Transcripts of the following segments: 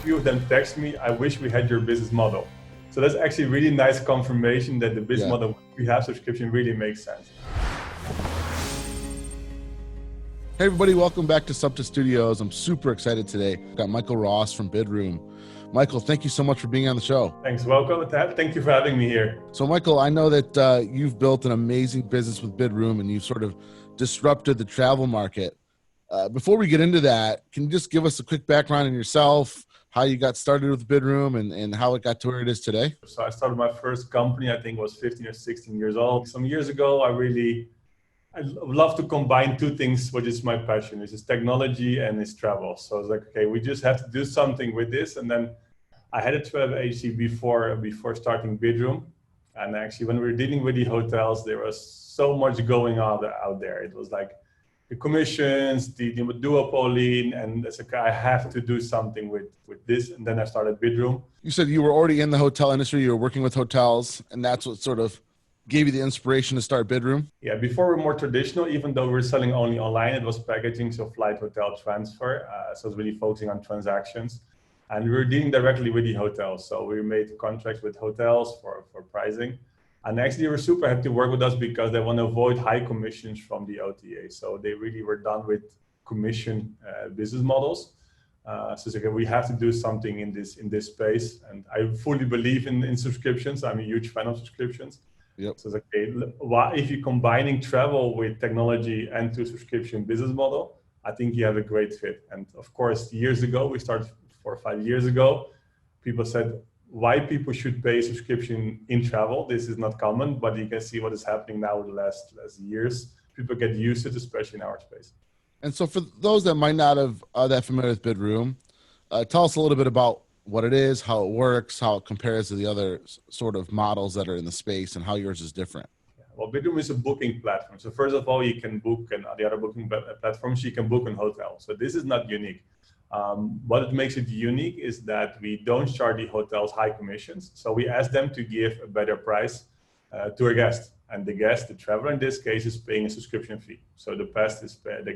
few of them text me, I wish we had your business model. So that's actually really nice confirmation that the business model we have subscription really makes sense. Hey everybody, welcome back to SUBTA Studios. I'm super excited today. I've got Michael Ross from Bidroom. Michael, thank you so much for being on the show. Thanks, welcome Ted. Thank you for having me here. So Michael, I know that you've built an amazing business with Bidroom and you've sort of disrupted the travel market. Before we get into that, can you just give us a quick background on yourself, how you got started with Bidroom and how it got to where it is today? So I started my first company, I think I was 15 or 16 years old. Some years ago, I love to combine two things, which is my passion. It's technology and it's travel. So I was like, okay, we just have to do something with this. And then I had a travel agency before starting Bidroom. And actually, when we were dealing with the hotels, there was so much going on out there. It was like the commissions, the duopoly, and it's like, I have to do something with this. And then I started Bidroom. You said you were already in the hotel industry. You were working with hotels, and that's what sort of gave you the inspiration to start Bidroom? Yeah, before we were more traditional, even though we were selling only online, it was packaging, so flight, hotel, transfer. So it's really focusing on transactions. And we were dealing directly with the hotels. So we made contracts with hotels for pricing. And actually they were super happy to work with us because they want to avoid high commissions from the OTA. So they really were done with commission business models. So it's like, we have to do something in this space. And I fully believe in subscriptions. I'm a huge fan of subscriptions. Yep. So it's okay, if you're combining travel with technology and to subscription business model, I think you have a great fit. And of course, years ago, we started 4 or 5 years ago, people said, why people should pay a subscription in travel? This is not common, but you can see what is happening now in the last years. People get used to it, especially in our space. And so for those that might not have that familiar with Bidroom, tell us a little bit about what it is, how it works, how it compares to the other sort of models that are in the space, and how yours is different. Well, Bidroom is a booking platform. So first of all, you can book, and the other booking platforms, you can book in hotels. So this is not unique. What makes it unique is that we don't charge the hotels high commissions. So we ask them to give a better price to a guest. And the guest, the traveler in this case, is paying a subscription fee. So the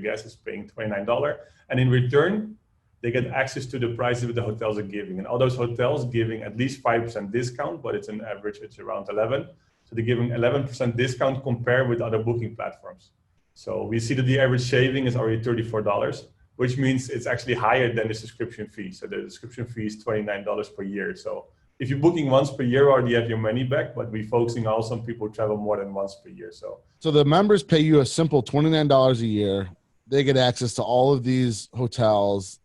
guest is paying $29. And in return, they get access to the prices that the hotels are giving. And all those hotels giving at least 5% discount, but it's an average, it's around 11. So they're giving 11% discount compared with other booking platforms. So we see that the average saving is already $34, which means it's actually higher than the subscription fee. So the subscription fee is $29 per year. So if you're booking once per year, already have your money back, but we're focusing also on people who travel more than once per year. So the members pay you a simple $29 a year. They get access to all of these hotels,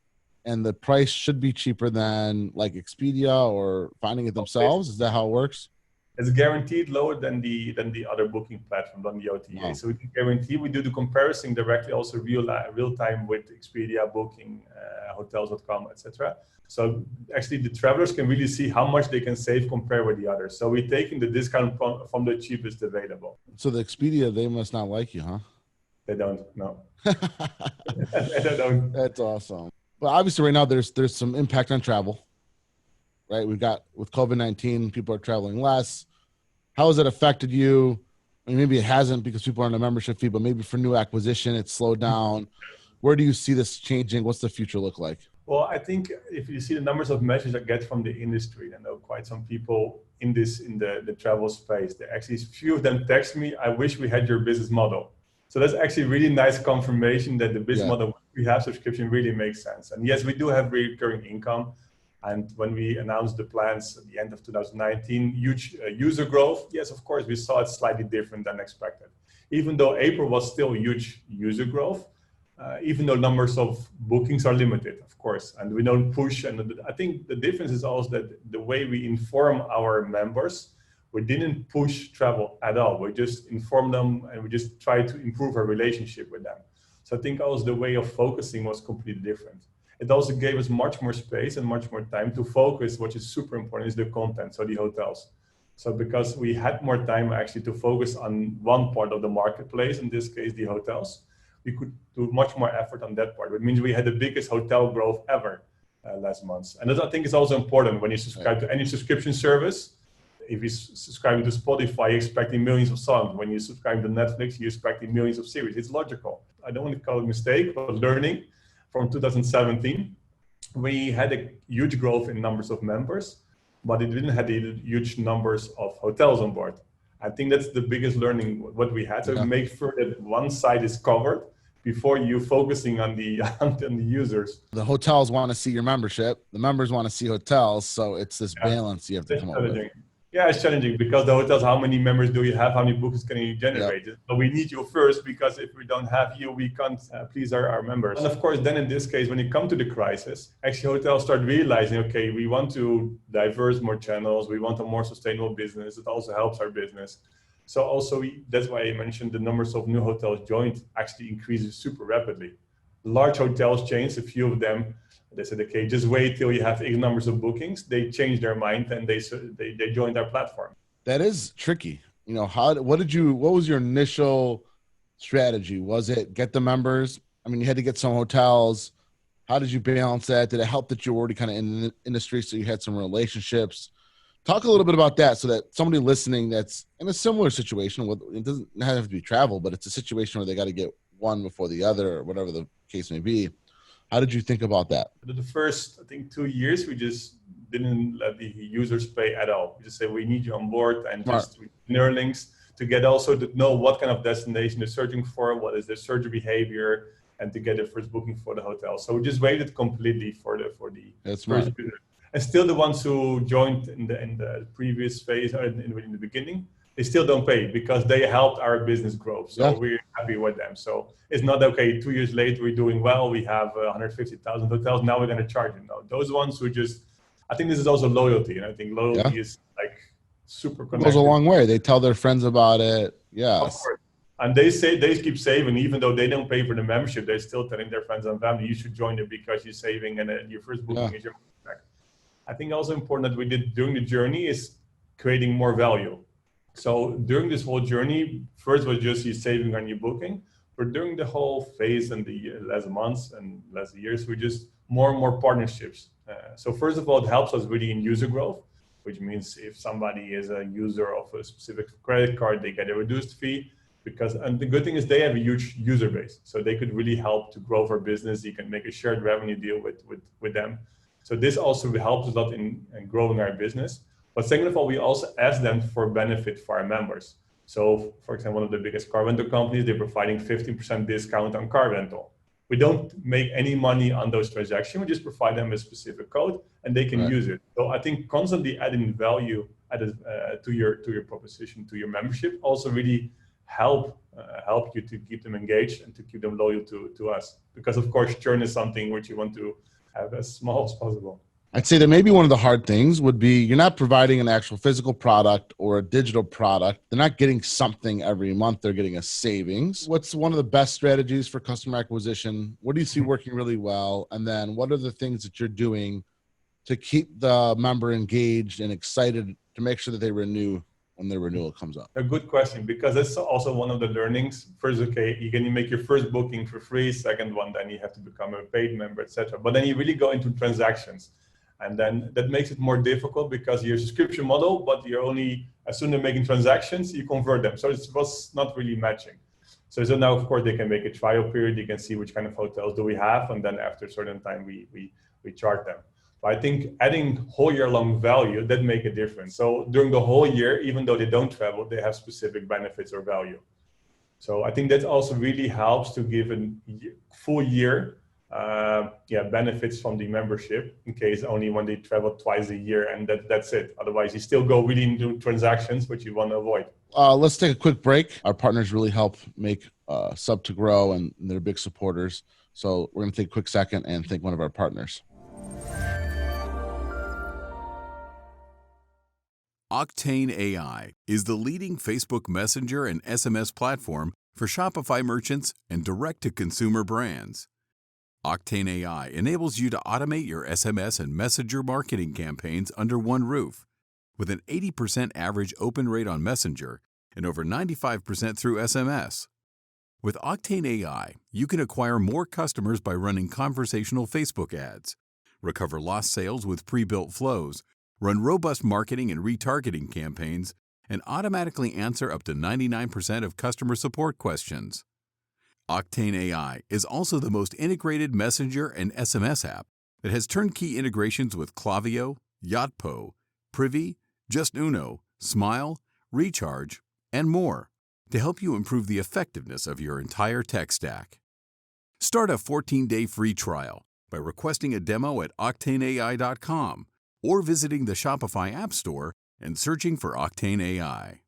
and the price should be cheaper than like Expedia or finding it themselves. Is that how it works? It's guaranteed lower than the other booking platform, than the OTA. Wow. So we can guarantee, we do the comparison directly, also real time with Expedia, Booking, Hotels.com, etc. So actually the travelers can really see how much they can save compared with the others. So we're taking the discount from the cheapest available. So the Expedia, they must not like you, huh? They don't, no. They don't. That's awesome. But obviously right now there's some impact on travel, right? We've got with COVID-19, people are traveling less. How has it affected you? I mean, maybe it hasn't because people are on a membership fee, but maybe for new acquisition, it's slowed down. Where do you see this changing? What's the future look like? Well, I think if you see the numbers of messages I get from the industry, I know quite some people in the travel space, there actually few of them text me, I wish we had your business model. So that's actually really nice confirmation that the business model we have subscription really makes sense. And yes, we do have recurring income. And when we announced the plans at the end of 2019, huge user growth, yes, of course, we saw it slightly different than expected. Even though April was still huge user growth, even though numbers of bookings are limited, of course, and we don't push. And I think the difference is also that the way we inform our members, we didn't push travel at all. We just inform them and we just try to improve our relationship with them. So I think also the way of focusing was completely different. It also gave us much more space and much more time to focus, which is super important, is the content, so the hotels. So because we had more time actually to focus on one part of the marketplace, in this case, the hotels, we could do much more effort on that part. It means we had the biggest hotel growth ever last month. And that I think is also important when you subscribe to any subscription service. If you subscribe to Spotify, you're expecting millions of songs. When you subscribe to Netflix, you're expecting millions of series. It's logical. I don't want to call it a mistake, but learning from 2017, we had a huge growth in numbers of members, but it didn't have the huge numbers of hotels on board. I think that's the biggest learning what we had. So make sure that one side is covered before you focusing on the on the users. The hotels want to see your membership. The members want to see hotels. So it's this balance you have to come up with. Yeah, it's challenging because the hotels, how many members do you have? How many bookings can you generate? Yep. But we need you first, because if we don't have you, we can't please our members. And of course, then in this case, when it comes to the crisis, actually hotels start realizing, okay, we want to diverse more channels. We want a more sustainable business. It also helps our business. So also, that's why I mentioned the numbers of new hotels joined actually increases super rapidly. Large hotels chains, a few of them, they said, okay, just wait till you have X numbers of bookings. They changed their mind and they joined our platform. That is tricky. You know, what was your initial strategy? Was it get the members? I mean, you had to get some hotels. How did you balance that? Did it help that you were already kind of in the industry, so you had some relationships? Talk a little bit about that, so that somebody listening that's in a similar situation, it doesn't have to be travel, but it's a situation where they got to get one before the other, or whatever the case may be. How did you think about that? The first, I think, 2 years, we just didn't let the users pay at all. We just said, we need you on board, and just inner links to get also to know what kind of destination they're searching for, what is their search behavior, and to get their first booking for the hotel. So we just waited completely for the That's first user. And still the ones who joined in the previous phase, or in the beginning, they still don't pay because they helped our business grow. So we're happy with them. So it's not, okay, 2 years later, we're doing well. We have 150,000 hotels. Now we're going to charge them. No, those ones who I think this is also loyalty. And I think loyalty is like super connected. It goes a long way. They tell their friends about it. Yeah. Of course. And they keep saving, even though they don't pay for the membership. They're still telling their friends and family, you should join it because you're saving, and your first booking is your back. I think also important that we did during the journey is creating more value. So during this whole journey, first was just you saving on your booking, but during the whole phase and the last months and last years, we just more and more partnerships. So first of all, it helps us really in user growth, which means if somebody is a user of a specific credit card, they get a reduced fee. And the good thing is they have a huge user base, so they could really help to grow our business. You can make a shared revenue deal with them. So this also helps a lot in growing our business. But second of all, we also ask them for benefit for our members. So for example, one of the biggest car rental companies, they're providing 15% discount on car rental. We don't make any money on those transactions. We just provide them a specific code and they can use it. So I think constantly adding value to your proposition, to your membership, also really help you to keep them engaged and to keep them loyal to us. Because of course, churn is something which you want to have as small as possible. I'd say that maybe one of the hard things would be you're not providing an actual physical product or a digital product. They're not getting something every month. They're getting a savings. What's one of the best strategies for customer acquisition? What do you see working really well? And then what are the things that you're doing to keep the member engaged and excited to make sure that they renew when their renewal comes up? A good question, because that's also one of the learnings. First, okay, you can make your first booking for free. Second one, then you have to become a paid member, etc. But then you really go into transactions. And then that makes it more difficult because you're a subscription model, but you're only, as soon as they're making transactions, you convert them. So it was not really matching. So now, of course, they can make a trial period. You can see which kind of hotels do we have. And then after a certain time, we charge them. But I think adding whole year long value, that make a difference. So during the whole year, even though they don't travel, they have specific benefits or value. So I think that also really helps to give a full year benefits from the membership, in case only when they travel twice a year, and that's it. Otherwise, you still go really into transactions, which you want to avoid. Let's take a quick break. Our partners really help make SUBTA grow, and they're big supporters. So we're going to take a quick second and thank one of our partners. Octane AI is the leading Facebook Messenger and SMS platform for Shopify merchants and direct-to-consumer brands. Octane AI enables you to automate your SMS and Messenger marketing campaigns under one roof, with an 80% average open rate on Messenger and over 95% through SMS. With Octane AI, you can acquire more customers by running conversational Facebook ads, recover lost sales with pre-built flows, run robust marketing and retargeting campaigns, and automatically answer up to 99% of customer support questions. Octane AI is also the most integrated Messenger and SMS app that has turnkey integrations with Klaviyo, Yotpo, Privy, Just Uno, Smile, Recharge, and more to help you improve the effectiveness of your entire tech stack. Start a 14-day free trial by requesting a demo at octaneai.com or visiting the Shopify App Store and searching for Octane AI.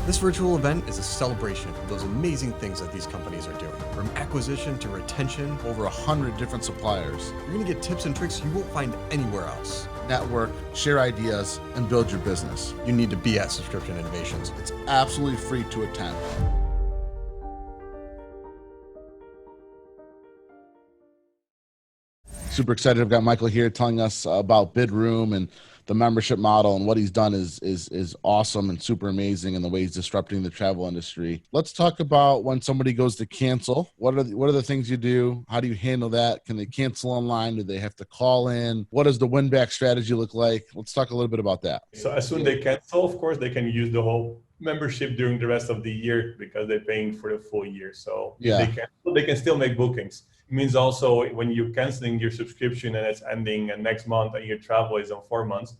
This virtual event is a celebration of those amazing things that these companies are doing. From acquisition to retention, Over 100 different suppliers. you're going to get tips and tricks you won't find anywhere else. Network, share ideas, and build your business. You need to be at Subscription Innovations. It's absolutely free to attend. Super excited. I've got Michael here telling us about Bidroom and the membership model, and what he's done is awesome and super amazing, and the way he's disrupting the travel industry. Let's talk about when somebody goes to cancel. What are the things you do? How do you handle that? Can they cancel online? Do they have to call in? What does the win back strategy look like? Let's talk a little bit about that. So as soon as they cancel, of course, they can use the whole membership during the rest of the year because they're paying for the full year. So Yeah. if they cancel, they can still make bookings. It means also when you're canceling your subscription and it's ending next month and your travel is on 4 months,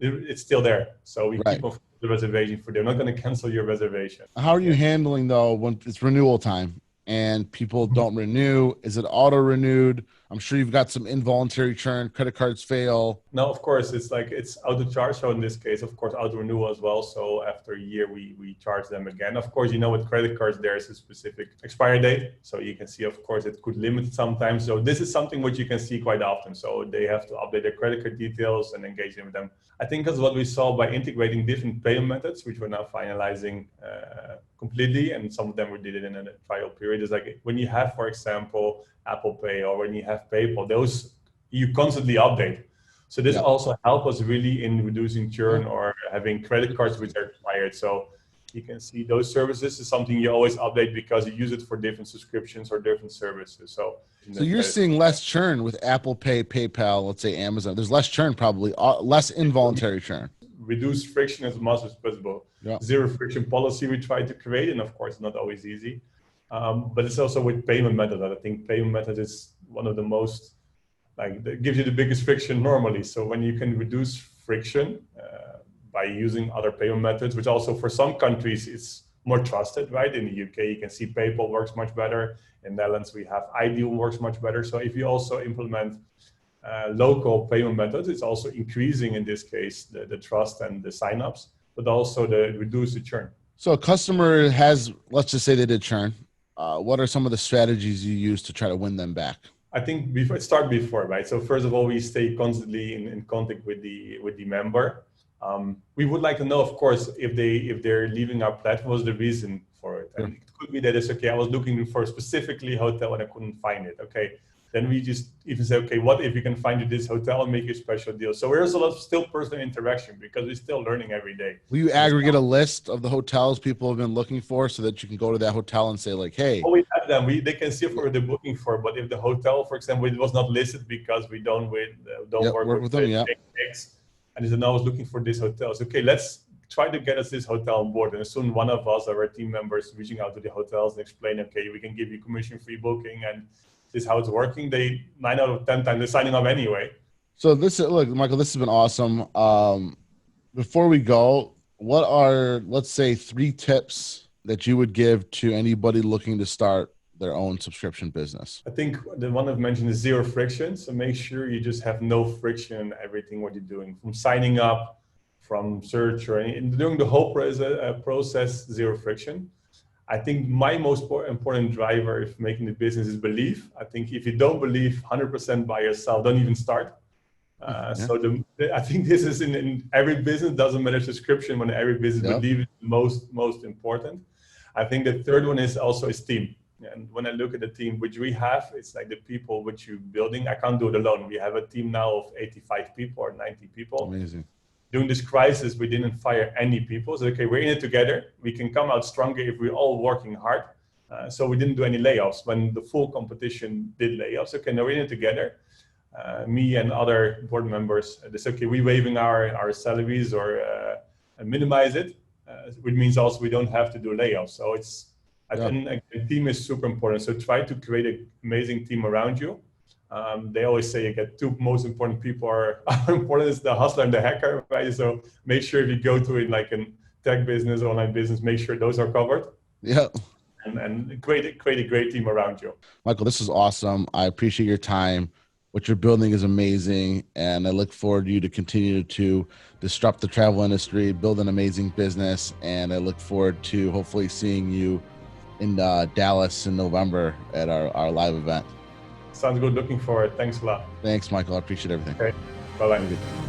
it's still there. So we Right. keep on the reservation for them. They're not going to cancel your reservation. How are you handling though when it's renewal time and people don't renew? Is it auto renewed? I'm sure you've got some involuntary churn, credit cards fail. No, of course, it's auto charge. So in this case, of course, auto renewal as well. So after a year, we charge them again. Of course, with credit cards, there is a specific expiry date. So you can see, of course, it could limit sometimes. So this is something which you can see quite often. So they have to update their credit card details and engage with them. I think that's what we saw by integrating different payment methods, which we're now finalizing completely. And some of them we did it in a trial period. Is like when you have, for example, Apple Pay or when you have PayPal, those you constantly update. So this also helps us really in reducing churn or having credit cards which are expired. So you can see those services is something you always update because you use it for different subscriptions or different services. So you're seeing less churn with Apple Pay, PayPal, let's say Amazon. There's less churn, probably less involuntary churn. Reduce friction as much as possible. Zero friction policy we try to create, and of course not always easy. But it's also with payment method. I think payment method is one of the most, that gives you the biggest friction normally. So when you can reduce friction by using other payment methods, which also for some countries it's more trusted, right? In the UK, you can see PayPal works much better. In Netherlands, we have Ideal works much better. So if you also implement local payment methods, it's also increasing in this case the trust and the signups, but also the reduce the churn. So a customer has, let's just say they did churn. What are some of the strategies you use to try to win them back? I think before, right? So first of all, we stay constantly in contact with the member. We would like to know, of course, if they're leaving our platform, what's the reason for it? And it could be that it's okay. I was looking for specifically hotel and I couldn't find it. Okay, then we just even say, okay, what if you can find you this hotel and make you a special deal? So there's a lot of still personal interaction because we're still learning every day. Will you aggregate a list of the hotels people have been looking for so that you can go to that hotel and say like, hey. Oh, we have them. They can see what they're looking for. But if the hotel, for example, it was not listed because we don't work with them, and they said, no, I was looking for this hotel. So, okay, let's try to get us this hotel on board. And soon one of us, our team members, reaching out to the hotels and explain, okay, we can give you commission-free booking and this is how it's working. 9 out of 10 times they're signing up anyway. So look, Michael, this has been awesome. Before we go, what are, let's say, 3 tips that you would give to anybody looking to start their own subscription business? I think the one I've mentioned is zero friction. So make sure you just have no friction in everything what you're doing, from signing up, from search, or during the whole process, zero friction. I think my most important driver if making the business is belief. I think if you don't believe 100% by yourself, don't even start. So I think this is in every business, doesn't matter subscription, when every business believe is most important. I think the third one is also team. And when I look at the team which we have, it's like the people which you're building. I can't do it alone. We have a team now of 85 people or 90 people. Amazing. During this crisis, we didn't fire any people. So, okay, we're in it together. We can come out stronger if we're all working hard. So we didn't do any layoffs. When the full competition did layoffs, okay, now we're in it together. Me and other board members, they said, okay, we're waiving our salaries or minimize it, which means also we don't have to do layoffs. So I think a team is super important. So try to create an amazing team around you. They always say you get two most important people are important is the hustler and the hacker, right? So make sure if you go to it like in tech business, online business, make sure those are covered. Yeah. And create a great team around you. Michael, this is awesome. I appreciate your time. What you're building is amazing, and I look forward to you to continue to disrupt the travel industry, build an amazing business, and I look forward to hopefully seeing you in Dallas in November at our live event. Sounds good. Looking forward. Thanks a lot. Thanks, Michael. I appreciate everything. Okay. Bye-bye.